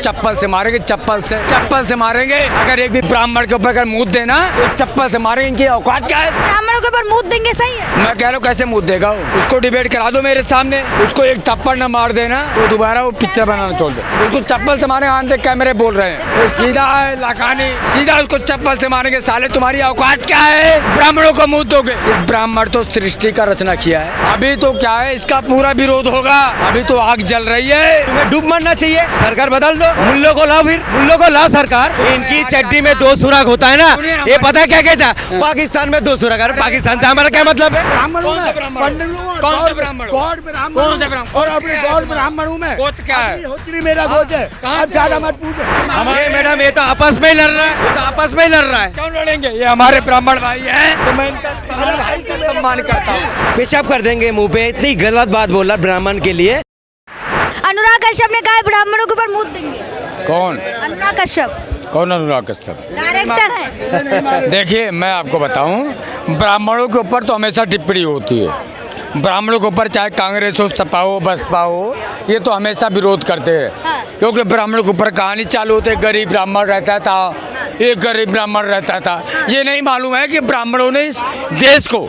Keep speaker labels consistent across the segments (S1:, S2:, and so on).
S1: चप्पल से मारेंगे, चप्पल से मारेंगे। अगर एक भी ब्राह्मण के ऊपर अगर मुँह देना तो चप्पल से मारेंगे। इनकी औकात क्या है?
S2: ब्राह्मणों के ऊपर मुँह देंगे, सही है?
S1: मैं कह रहा हूँ कैसे मुँह देगा वो? उसको डिबेट करा दो मेरे सामने, उसको एक थप्पड़ न मार देना तो दोबारा वो पिक्चर बनाना छोड़ दे। उसको चप्पल से मारे, आंधे कैमरे बोल रहे हैं, सीधा है लाखानी, सीधा उसको चप्पल से मारेंगे। साले तुम्हारी औकात क्या है? ब्राह्मणों को मुँह दोगे? इस ब्राह्मण तो सृष्टि का रचना किया है। अभी तो क्या है, इसका पूरा विरोध होगा। अभी तो आग जल रही है।
S3: तुम्हें डूब मरना चाहिए, सरकार बदल दो, मुल्लों को लाओ, फिर मुल्लों को लाओ सरकार। इनकी चड्डी में 2 सुराख होता है ना, ये पता है क्या कहता है? पाकिस्तान में 2 सुराख। अरे पाकिस्तान से हमारा क्या मतलब है?
S1: कौन से ब्राह्मण?
S4: और अपने गौर ब्राह्मणों में
S1: गोत्र क्या है?
S4: होती मेरा गोत्र है। अब ज्यादा मत पूछो।
S3: हमारे मैडम ये तो आपस में ही लड़ रहा है, ये तो आपस में ही लड़ रहा है।
S1: क्यों लड़ेंगे? ये हमारे ब्राह्मण भाई हैं, तो मैं इनका सम्मान करता हूँ।
S3: पेशाब कर देंगे मुंह पे, इतनी गलत बात बोला ब्राह्मण के लिए।
S2: अनुराग कश्यप ने कहा है ब्राह्मणों के ऊपर मुँह देंगे।
S1: कौन?
S2: अनुराग कश्यप
S1: कौन? अनुराग कश्यप
S2: डायरेक्टर है।
S1: देखिए, मैं आपको बताऊं, ब्राह्मणों के ऊपर तो हमेशा टिप्पणी होती है। ब्राह्मणों के ऊपर चाहे कांग्रेस हो, सपा हो, बसपा हो, ये तो हमेशा विरोध करते हैं। क्योंकि ब्राह्मणों के ऊपर कहानी चालू होती है, गरीब ब्राह्मण रहता था, एक गरीब ब्राह्मण रहता था। ये नहीं मालूम है कि ब्राह्मणों ने इस देश को,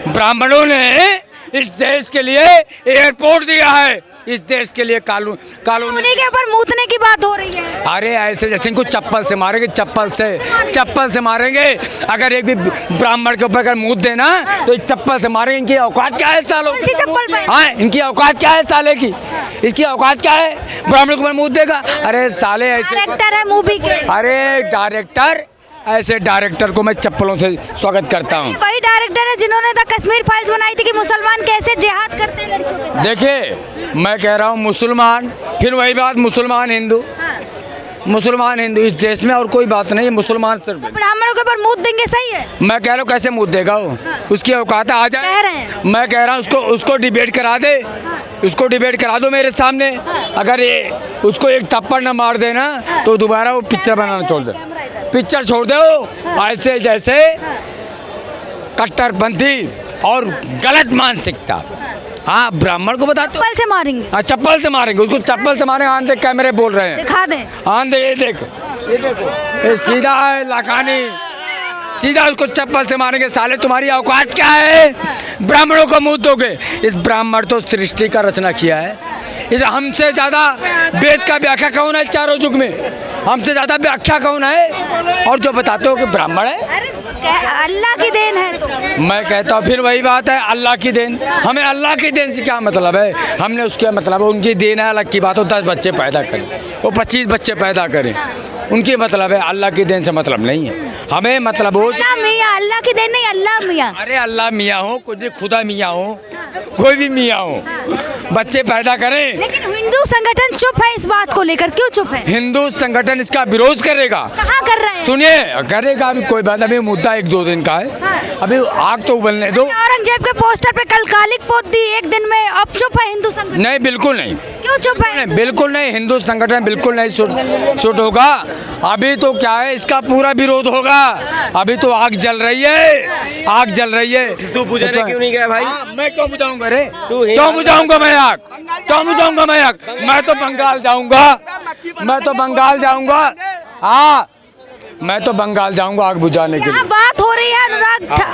S1: ब्राह्मणों ने इस देश के लिए एयरपोर्ट दिया है, इस देश के लिए कानून
S2: उन्हीं के ऊपर मूतने की बात हो रही है।
S1: अरे ऐसे जैसे इनको चप्पल से मारेंगे, चप्पल से मारेंगे। अगर एक भी ब्राह्मण के ऊपर अगर मुँह देना तो चप्पल से मारेंगे। इनकी औकात क्या है सालों? हाँ, इनकी औकात क्या है साले की? इसकी औकात क्या है? ब्राह्मण के ऊपर मुँह देगा? अरे साले ऐसे
S2: डायरेक्टर है मूवी के।
S1: अरे डायरेक्टर, ऐसे डायरेक्टर को मैं चप्पलों से स्वागत करता हूँ।
S2: वही डायरेक्टर है जिन्होंने द कश्मीर फाइल्स बनाई थी कि मुसलमान कैसे जिहाद करते हैं लड़कियों के साथ।
S1: देखिए, मैं कह रहा हूँ मुसलमान, फिर वही बात, मुसलमान हिंदू, मुसलमान हिंदू, इस देश में और कोई बात नहीं है। मुसलमान सिर्फ
S2: ब्राह्मणों के ऊपर मुँह देंगे, सही है?
S1: मैं कह रहा हूँ कैसे मुँह देगा वो? उसकी औकात आ जाए।
S2: कह रहे हैं।
S1: मैं कह रहा हूँ उसको डिबेट करा दे, उसको डिबेट करा दो मेरे सामने। अगर ये उसको एक थप्पड़ न मार देना तो दोबारा वो पिक्चर बनाना छोड़ दे। पिक्चर छोड़ दो। ऐसे जैसे कट्टरपंथी और गलत मानसिकता, हाँ, ब्राह्मण को बताते हो।
S2: चप्पल से मारेंगे।
S1: हाँ, चप्पल से मारेंगे, उसको चप्पल से मारेंगे। आंधे कैमरे बोल रहे हैं,
S2: दिखा दें।
S1: आंधे, ये देखो, ये सीधा है लाखानी, सीधा उसको चप्पल से मारेंगे। साले तुम्हारी औकात क्या है? ब्राह्मणों को मुँह दोगे? इस ब्राह्मण तो सृष्टि का रचना किया है। इस हमसे ज्यादा वेद का व्याख्या कौन है चारों युग में? हमसे ज्यादा व्याख्या कौन है? और जो बताते हो कि ब्राह्मण है,
S2: अरे अल्लाह की देन है। तो
S1: मैं कहता हूँ फिर वही बात है, अल्लाह की देन। हमें अल्लाह की देन से क्या मतलब है? हमने उसके मतलब है, उनकी देन है अलग की बात हो। 10 बच्चे पैदा करें, वो 25 बच्चे पैदा करें, उनकी मतलब है। अल्लाह की देन से मतलब नहीं है। हमें मतलब हो
S2: मियाँ, अल्लाह की देन नहीं, अल्लाह मियाँ।
S1: अरे अल्लाह मियाँ हो, कुछ भी खुदा मियाँ हो, कोई भी मियाँ हो, बच्चे पैदा करें।
S2: लेकिन हिंदू संगठन चुप है इस बात को लेकर, क्यों चुप है?
S1: हिंदू संगठन इसका विरोध करेगा।
S2: कहाँ कर रहे हैं?
S1: सुनिए, करेगा, अभी कोई बात, अभी मुद्दा 1-2 दिन का है, अभी आग तो उबलने दो।
S2: औरंगजेब के पोस्टर पे कल कालिक पोत दी 1 दिन में, अब चुप है हिंदू संगठन?
S1: नहीं, बिल्कुल नहीं।
S2: क्यों चुप है?
S1: बिल्कुल नहीं, हिंदू संगठन बिल्कुल नहीं शूट होगा। अभी तो क्या है, इसका पूरा विरोध होगा। अभी तो आग जल रही है, आग जल रही है।
S3: तू बुझाने क्यों नहीं गया भाई?
S1: मैं क्यों बुझाऊंगा रे?
S3: क्यों
S1: बुझाऊंगा मैं आग? क्यों बुझाऊंगा मैं आग? मैं तो बंगाल जाऊंगा, मैं तो बंगाल जाऊंगा। हाँ, मैं तो बंगाल जाऊंगा आग बुझाने के लिए।
S2: बात हो रही है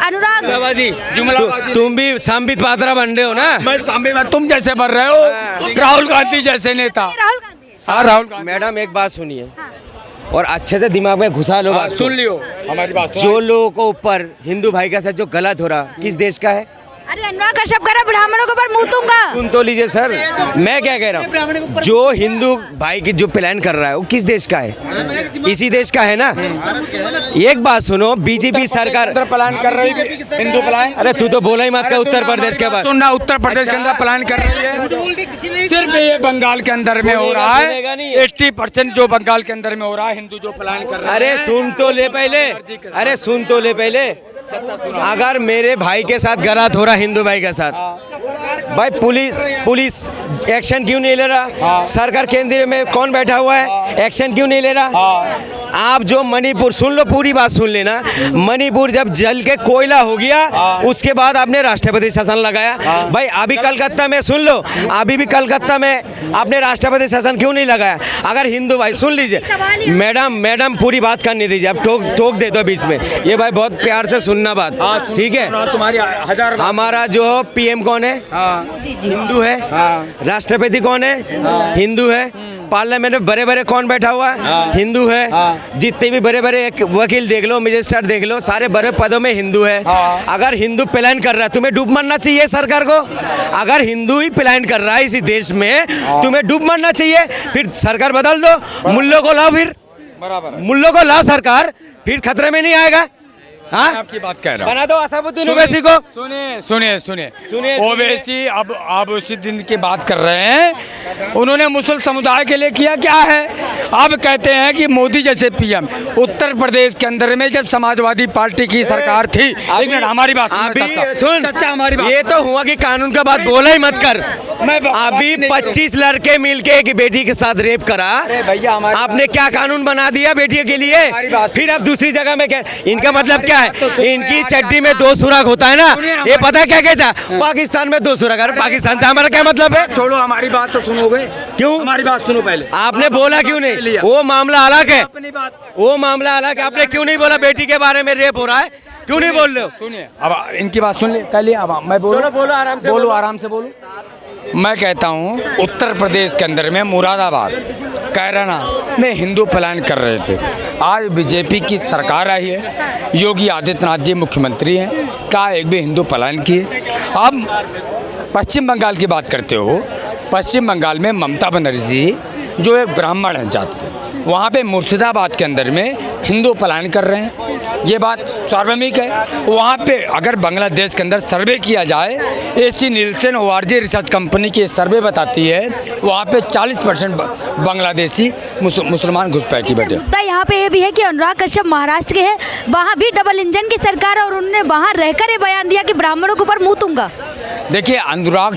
S2: अनुराग
S3: जी, तुम भी सांबित पात्रा बन रहे हो ना?
S1: मैं सांबे में तुम जैसे बन रहे हो, राहुल गांधी जैसे नेता।
S2: राहुल गांधी।
S1: हाँ, राहुल गांधी।
S3: मैडम एक बात सुनिए और अच्छे से दिमाग में घुसा लो बात।
S1: सुन लियो हमारी बात।
S3: जो लोगों को ऊपर हिंदू भाई के साथ जो गलत हो रहा, किस देश का है?
S2: अरे अनुराग कश्यप कह रहा ब्राह्मणों के ऊपर मुँह दूंगा।
S3: सुन तो लीजिए सर, मैं क्या कह रहा हूँ, जो हिंदू भाई की जो प्लान कर रहा है वो किस देश का है? इसी देश का है ना? एक बात सुनो, बीजेपी सरकार
S1: प्लान कर रही है हिंदू प्लान।
S3: अरे तू तो बोला ही मत का उत्तर प्रदेश के बाद।
S1: सुनना, उत्तर प्रदेश के अंदर प्लान कर रही है। सिर्फ ये बंगाल के अंदर में हो रहा है। 80% जो बंगाल के अंदर में हो रहा है, हिंदू जो प्लान कर रहा है।
S3: अरे सुन तो ले पहले, अरे सुन तो ले पहले। अगर मेरे भाई के साथ गलत हो रहा, हिंदू भाई के साथ, भाई पुलिस एक्शन क्यों नहीं ले रहा? सरकार केंद्र में कौन बैठा हुआ है, एक्शन क्यों नहीं ले रहा? आप जो मणिपुर सुन लो, पूरी बात सुन लेना। मणिपुर जब जल के कोयला हो गया उसके बाद आपने राष्ट्रपति शासन लगाया। भाई अभी कलकत्ता में सुन लो, अभी भी कलकत्ता में आपने राष्ट्रपति शासन क्यों नहीं लगाया? अगर हिंदू भाई सुन लीजिए, मैडम पूरी बात करने दीजिए, आप टोक दे दो बीच में। ये भाई बहुत प्यार से सुनना बात, ठीक है?
S1: तुम्हारी हजार
S3: हमारा जो पीएम कौन है? हिंदू है। राष्ट्रपति कौन है? हिंदू है। पार्लियामेंट में बड़े बड़े कौन बैठा हुआ है? हिंदू है। जितने भी बड़े बड़े वकील देख लो, मजिस्ट्रेट देख लो, सारे बड़े पदों में हिंदू है। अगर हिंदू प्लान कर रहा है, तुम्हें डूब मरना चाहिए सरकार को। अगर हिंदू ही प्लान कर रहा है इसी देश में, तुम्हें डूब मरना चाहिए। फिर सरकार बदल दो, मुल्लों को लाओ, फिर मुल्लों को लाओ सरकार, फिर खतरे में नहीं आएगा। हाँ,
S1: आपकी बात कह रहा हूँ।
S3: बना दो असादुद्दीन ओवैसी को।
S1: सुनिए ओवैसी अब उसी दिन की बात कर रहे हैं। उन्होंने मुस्लिम समुदाय के लिए किया क्या है? अब कहते हैं कि मोदी जैसे पीएम। उत्तर प्रदेश के अंदर में जब समाजवादी पार्टी की सरकार थी, एक मिनट हमारी बात
S3: सुन
S1: चाचा, हमारी बात।
S3: ये तो हुआ कि कानून का बात बोला ही मत कर। अभी 25 लड़के मिलके एक बेटी के साथ रेप करा,
S1: भैया
S3: आपने क्या कानून बना दिया बेटियों के लिए? फिर अब दूसरी जगह में क्या? इनका मतलब क्या है? इनकी चड्डी में 2 सुराख होता है ना, ये पता है क्या कहता है? पाकिस्तान में 2 सुराख। अरे पाकिस्तान से हमारा क्या मतलब है?
S1: छोड़ो, हमारी बात तो सुनोगे।
S3: क्यों?
S1: हमारी बात सुनो पहले।
S3: आपने बोला क्यों नहीं? वो मामला अलग है, वो मामला अलग है। आपने क्यों नहीं बोला बेटी के बारे में रेप हो रहा है? क्यों नहीं बोल रहे हो?
S1: सुनिए, अब इनकी बात सुन ले कह लिया। अब मैं
S3: बोलो आराम से,
S1: बोलो आराम से बोलो। मैं कहता हूँ उत्तर प्रदेश के अंदर में मुरादाबाद, कैराना में हिंदू प्लान कर रहे थे। आज बीजेपी की सरकार आई है, योगी आदित्यनाथ जी मुख्यमंत्री हैं, क्या एक भी हिंदू प्लान किए? अब पश्चिम बंगाल की बात करते हो, पश्चिम बंगाल में ममता बनर्जी जी जो एक ब्राह्मण है जात के, वहाँ पे मुर्शिदाबाद के अंदर में हिंदू पलायन कर रहे हैं। ये बात सार्वजनिक है। वहाँ पे अगर बांग्लादेश के अंदर सर्वे किया जाए, AC Nielsen ORG research company की सर्वे बताती है वहाँ पे 40% बांग्लादेशी मुसलमान घुसपैठी बैठे।
S2: मुद्दा यहाँ पे ये भी है कि अनुराग कश्यप महाराष्ट्र के हैं, वहाँ भी डबल इंजन की सरकार है और उन्होंने वहाँ रहकर ये बयान दिया कि ब्राह्मणों के ऊपर मुँह दूंगा।
S1: देखिए अनुराग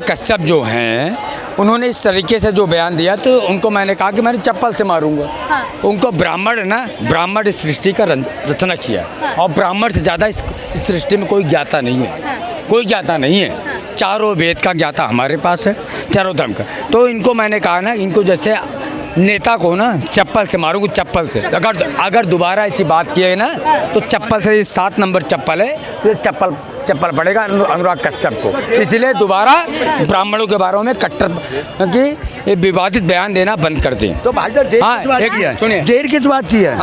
S1: कश्यप जो हैं, उन्होंने इस तरीके से जो बयान दिया तो उनको मैंने कहा कि मैंने चप्पल से मारूंगा। हाँ। उनको ब्राह्मण इस सृष्टि का रचना किया। हाँ। और ब्राह्मण से ज़्यादा इस सृष्टि में कोई ज्ञाता नहीं है। हाँ। कोई ज्ञाता नहीं है। हाँ। चारों वेद का ज्ञाता हमारे पास है, चारों धर्म का। तो इनको मैंने कहा ना, इनको जैसे नेता को ना चप्पल से मारूंगा, चप्पल से। अगर दोबारा ऐसी बात की है ना तो चप्पल से, 7 नंबर चप्पल है, फिर चप्पल पड़ेगा अनुराग कश्यप को। इसलिए दोबारा ब्राह्मणों के बारे में कट्टर की विवादित बयान देना बंद कर दें।
S4: तो भाई सुनिए, देर किस बात की है?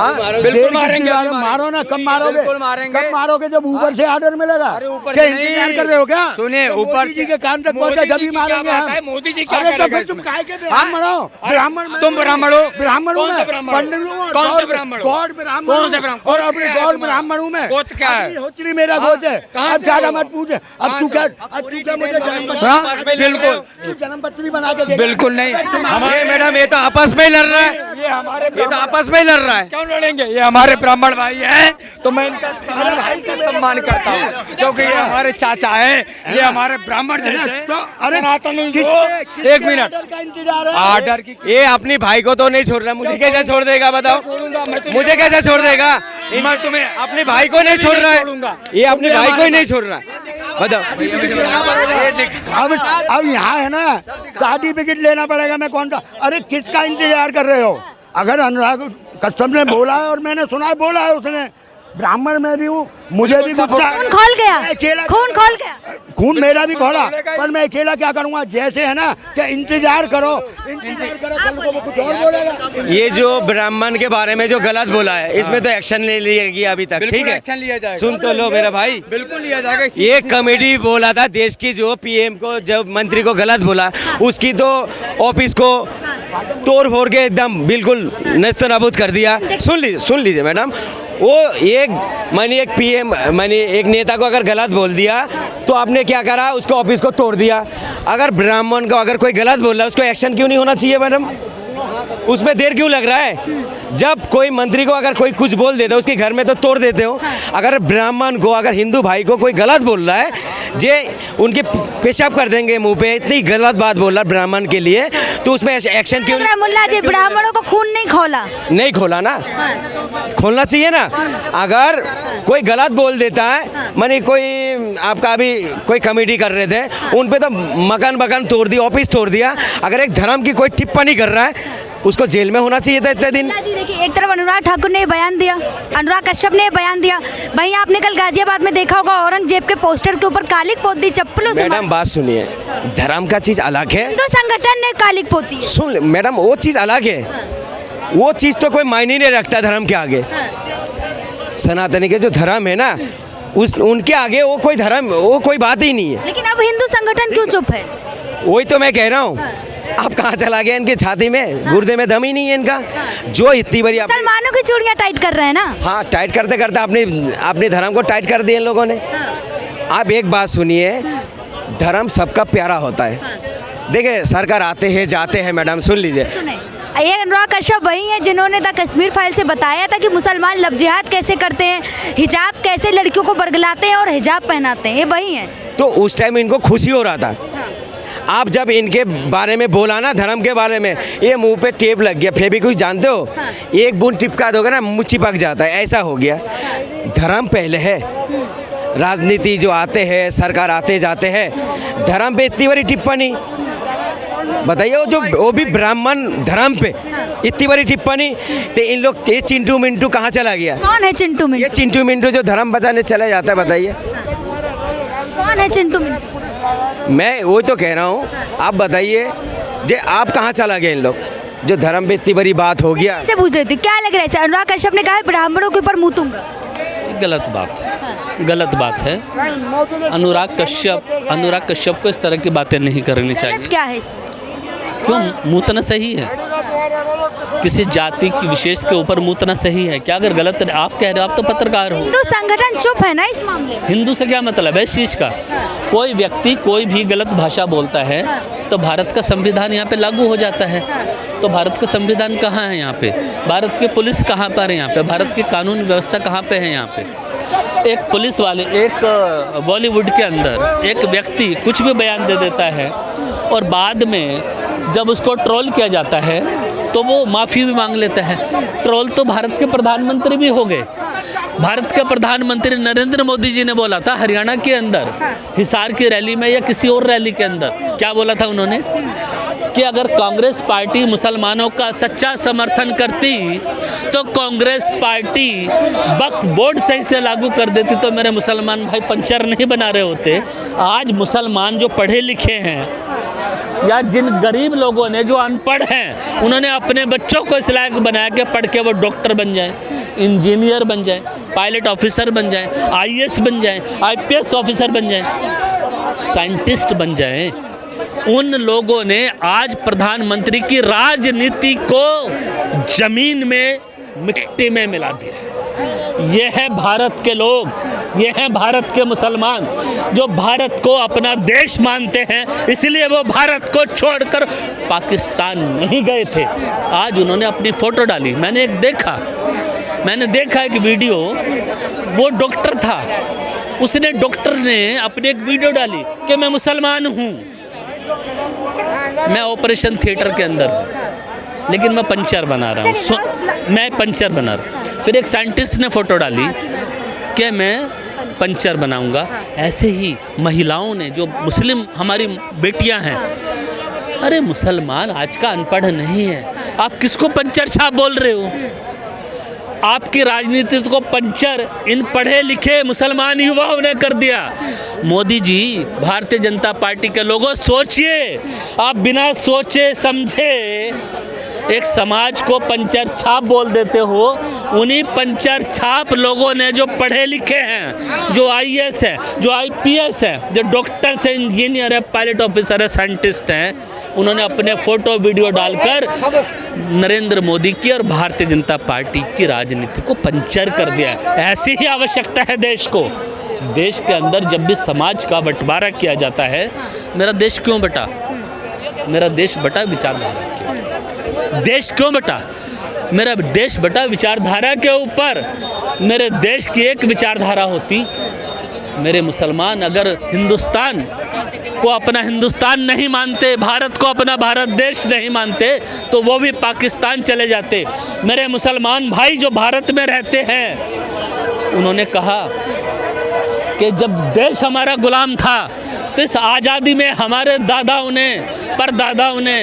S1: बिल्कुल मारेंगे,
S4: मारो ना, कब मारोगे?
S1: बिल्कुल मारेंगे।
S4: कब मारोगे? जब ऊपर से ऑर्डर मिलेगा। क्या इंतजार कर रहे हो क्या?
S1: सुनिए, ऊपर
S4: जी के कान तक पहुंचा जब मारेंगे हम।
S1: मोदी जी क्या
S4: करेंगे? तुम काहे के ब्राह्मण हो?
S1: तुम ब्राह्मण हो?
S4: ब्राह्मण हूँ मैं, पंडित हूँ, गॉड ब्राह्मण, और अपने गॉड ब्राह्मण हूँ मैं।
S1: गोत्र क्या है?
S4: होत्री मेरा गोत्र है। अब ज्यादा मत पूछ। अब तू क्या मुझे जन्मपत्री बना के दे?
S3: बिल्कुल नहीं। हमारे मैडम ये तो आपस में ही लड़ रहा है, ये तो आपस में ही लड़ रहा है।
S1: क्यों लड़ेंगे? ये हमारे ब्राह्मण भाई हैं, तो मैं इनका सम्मान करता हूँ क्योंकि ये हमारे चाचा हैं, ये हमारे ब्राह्मण जैसे। एक मिनट, ऑर्डर की
S3: ये अपनी भाई को तो नहीं छोड़ रहा, मुझे कैसे छोड़ देगा बताओ? मुझे कैसे छोड़ देगा?
S1: मैं तुम्हें
S3: अपने भाई को नहीं छोड़ रहा है, ये अपने भाई को ही नहीं छोड़ रहा है। बताओ।
S4: अब यहाँ है ना, सर्टिफिकेट लेना पड़ेगा। मैं कौन सा? अरे किसका इंतजार कर रहे हो? अगर अनुराग कश्यप ने बोला है और मैंने सुना है, बोला है उसने, ब्राह्मण में भी हूँ, मुझे भी
S2: खून खोल गया, खून खोल गया,
S4: खून मेरा भी खोला, पर मैं अकेला क्या करूँगा? जैसे है ना कि इंतजार करो, कल को वो कुछ और बोलेगा।
S3: ये जो ब्राह्मण के बारे में जो गलत बोला है, इसमें तो एक्शन ले लिया गया अभी तक, ठीक है?
S1: एक्शन लिया जाएगा।
S3: सुन तो लो मेरा भाई,
S1: बिल्कुल लिया जाएगा।
S3: ये कमेटी बोला था देश की, जो पीएम को, जब मंत्री को गलत बोला, उसकी तो ऑफिस को तोड़ फोड़ के एकदम बिल्कुल नस्त नाबूद कर दिया। सुन लीजिए मैडम, वो एक नेता को अगर गलत बोल दिया तो आपने क्या करा? उसको ऑफिस को तोड़ दिया। अगर ब्राह्मण को अगर कोई गलत बोल रहा है, उसको एक्शन क्यों नहीं होना चाहिए मैडम? उसमें देर क्यों लग रहा है? जब कोई मंत्री को अगर कोई कुछ बोल देता है, उसके घर में तो तोड़ देते हो। अगर ब्राह्मण को, अगर हिंदू भाई को कोई गलत बोल रहा है, जे उनके पेशाब कर देंगे मुंह पे, इतनी गलत बात बोला ब्राह्मण के लिए, तो उसमें एक्शन क्यों
S2: मुल्ला जी ब्राह्मणों को खून नहीं खोला।
S3: नहीं खोला ना? खोलना चाहिए ना। अगर कोई गलत बोल देता है, माने कोई आपका अभी कोई कमेटी कर रहे थे, उन पे तो मकान तोड़ दिया, ऑफिस तोड़ दिया। अगर एक धर्म की कोई टिप्पणी कर रहा है, उसको जेल में होना चाहिए था इतने दिन।
S2: जी देखिए, एक तरफ अनुराग ठाकुर ने बयान दिया, अनुराग कश्यप ने बयान दिया, वहीं आपने कल गाजियाबाद में देखा होगा औरंगजेब के पोस्टर के ऊपर कालिक पोत दी चप्पलों से।
S3: मैडम बात सुनिए, धर्म का चीज़ अलग है,
S2: हिंदू संगठन ने कालिक पोती है।
S3: सुन ले मैडम, वो चीज़ अलग है। वो चीज़ तो कोई मायने नहीं रखता धर्म के आगे। सनातनी के जो धर्म है ना, उनके आगे वो कोई धर्म, वो कोई बात ही नहीं है।
S2: लेकिन अब हिंदू संगठन क्यों चुप है?
S3: वही तो मैं कह रहा हूँ। आप कहाँ चला गया इनके छाती में, गुर्दे में दम ही नहीं है इनका। जो इतनी बड़ी
S2: मुसलमानों की चूड़ियाँ टाइट कर रहे हैं ना।
S3: हाँ, टाइट करते करते अपने धर्म को टाइट कर दिया इन लोगों ने। आप एक बात सुनिए, धर्म सबका प्यारा होता है। देखिए सरकार आते हैं जाते हैं, मैडम सुन लीजिए।
S2: ये अनुराग कश्यप वही है जिन्होंने द कश्मीर फाइल से बताया था कि मुसलमान लव जिहाद कैसे करते हैं, हिजाब कैसे लड़कियों को बरगलाते हैं और हिजाब पहनाते हैं, ये वही है।
S3: तो उस टाइम इनको खुशी हो रहा था। आप जब इनके बारे में बोला ना, धर्म के बारे में, ये मुंह पे टेप लग गया, फेविक्विक जानते हो, एक बूंद टिपका दोगे ना मुंह चिपक जाता है, ऐसा हो गया। धर्म पहले है, राजनीति जो आते हैं, सरकार आते जाते हैं, धर्म पे इतनी बड़ी टिप्पणी बताइए, वो भी ब्राह्मण धर्म पे इतनी बड़ी टिप्पणी। तो इन लोग, ये चिंटू मिंटू कहाँ चला गया?
S2: कौन है चिंटू मिंटू?
S3: ये चिंटू मिंटू जो धर्म बचाने चला जाता है, बताइए
S2: कौन है चिंटू मिंटू?
S3: मैं वो तो कह रहा हूँ, आप बताइए जे आप कहाँ चला गए इन लोग, जो धर्म पे इतनी बड़ी बात हो गया।
S2: से पूछ रही थी, क्या लग रहा है? अनुराग कश्यप ने कहा है ब्राह्मणों के ऊपर मुँह दूंगा।
S5: गलत बात है, गलत बात है। अनुराग कश्यप को इस तरह की बातें नहीं करनी चाहिए।
S2: क्या है इसमें?
S5: क्यों? मूतना सही है, किसी जाति की विशेष के ऊपर मूतना सही है क्या? अगर गलत आप कह रहे हो, आप तो पत्रकार हो।
S2: हिंदू संगठन चुप है ना इस मामले में।
S5: हिंदू से क्या मतलब है इस चीज़ का? कोई व्यक्ति कोई भी गलत भाषा बोलता है तो भारत का संविधान यहाँ पे लागू हो जाता है। तो भारत का संविधान कहाँ है यहाँ पे? भारत की पुलिस कहाँ पर है यहाँ पे? भारत की कानून व्यवस्था कहाँ पे है यहाँ पे? एक पुलिस वाले, एक बॉलीवुड के अंदर एक व्यक्ति कुछ भी बयान दे देता है और बाद में जब उसको ट्रोल किया जाता है तो वो माफ़ी भी मांग लेता है। ट्रोल तो भारत के प्रधानमंत्री भी हो गए। भारत के प्रधानमंत्री नरेंद्र मोदी जी ने बोला था हरियाणा के अंदर हिसार की रैली में या किसी और रैली के अंदर, क्या बोला था उन्होंने कि अगर कांग्रेस पार्टी मुसलमानों का सच्चा समर्थन करती तो कांग्रेस पार्टी वक्फ बोर्ड सही से लागू कर देती तो मेरे मुसलमान भाई पंचर नहीं बना रहे होते। आज मुसलमान जो पढ़े लिखे हैं या जिन गरीब लोगों ने जो अनपढ़ हैं, उन्होंने अपने बच्चों को इस लायक बनाया कि पढ़ के वो डॉक्टर बन जाएं, इंजीनियर बन जाएं, पायलट ऑफिसर बन जाएं, आईएएस बन जाएं, आईपीएस ऑफिसर बन जाएं, साइंटिस्ट बन जाएं। उन लोगों ने आज प्रधानमंत्री की राजनीति को जमीन में मिट्टी में मिला दिया। ये है भारत के लोग, ये हैं भारत के मुसलमान जो भारत को अपना देश मानते हैं, इसलिए वो भारत को छोड़कर पाकिस्तान नहीं गए थे। आज उन्होंने अपनी फ़ोटो डाली, मैंने देखा एक वीडियो, वो डॉक्टर था, डॉक्टर ने अपनी एक वीडियो डाली कि मैं मुसलमान हूँ, मैं ऑपरेशन थिएटर के अंदर हूँ, लेकिन मैं पंचर बना रहा हूँ, मैं पंचर बना रहा हूँ। फिर एक साइंटिस्ट ने फ़ोटो डाली कि मैं पंचर बनाऊंगा। ऐसे ही महिलाओं ने, जो मुस्लिम हमारी बेटियां हैं, अरे मुसलमान आज का अनपढ़ नहीं है, आप किसको पंचर छाप बोल रहे हो? आपकी राजनीति को पंचर इन पढ़े लिखे मुसलमान युवाओं ने कर दिया। मोदी जी, भारतीय जनता पार्टी के लोगों सोचिए, आप बिना सोचे समझे एक समाज को पंचर छाप बोल देते हो। उन्हीं पंचर छाप लोगों ने, जो पढ़े लिखे हैं, जो आईएएस है, जो आईपीएस है, जो डॉक्टर से इंजीनियर है, पायलट ऑफिसर है, साइंटिस्ट हैं, उन्होंने अपने फ़ोटो वीडियो डालकर नरेंद्र मोदी की और भारतीय जनता पार्टी की राजनीति को पंचर कर दिया है। ऐसी ही आवश्यकता है देश को। देश के अंदर जब भी समाज का बंटवारा किया जाता है, मेरा देश क्यों बटा? मेरा देश बटा विचारधारा के। देश क्यों बटा? मेरा देश बटा विचारधारा के ऊपर। मेरे देश की एक विचारधारा होती मेरे मुसलमान अगर हिंदुस्तान को अपना हिंदुस्तान नहीं मानते, भारत को अपना भारत देश नहीं मानते, तो वो भी पाकिस्तान चले जाते। मेरे मुसलमान भाई जो भारत में रहते हैं, उन्होंने कहा कि जब देश हमारा गुलाम था तो इस आज़ादी में हमारे दादाओं ने, परदादाओं ने,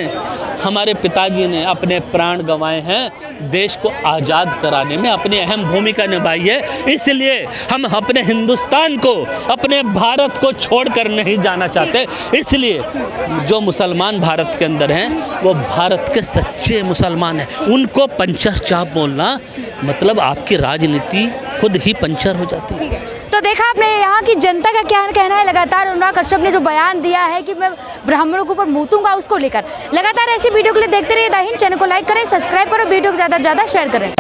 S5: हमारे पिताजी ने अपने प्राण गंवाए हैं। देश को आज़ाद कराने में अपनी अहम भूमिका निभाई है। इसलिए हम अपने हिंदुस्तान को, अपने भारत को छोड़कर नहीं जाना चाहते। इसलिए जो मुसलमान भारत के अंदर हैं वो भारत के सच्चे मुसलमान हैं। उनको पंचर चाप बोलना मतलब आपकी राजनीति खुद ही पंचर हो जाती है।
S2: तो देखा आपने यहाँ की जनता का क्या कहना है। लगातार अनुराग कश्यप ने जो बयान दिया है कि मैं ब्राह्मणों के ऊपर मूतूंगा, उसको लेकर लगातार ऐसी वीडियो के लिए देखते रहिए द हिंद। चैनल को लाइक करें, सब्सक्राइब करें, वीडियो को ज़्यादा से ज़्यादा शेयर करें।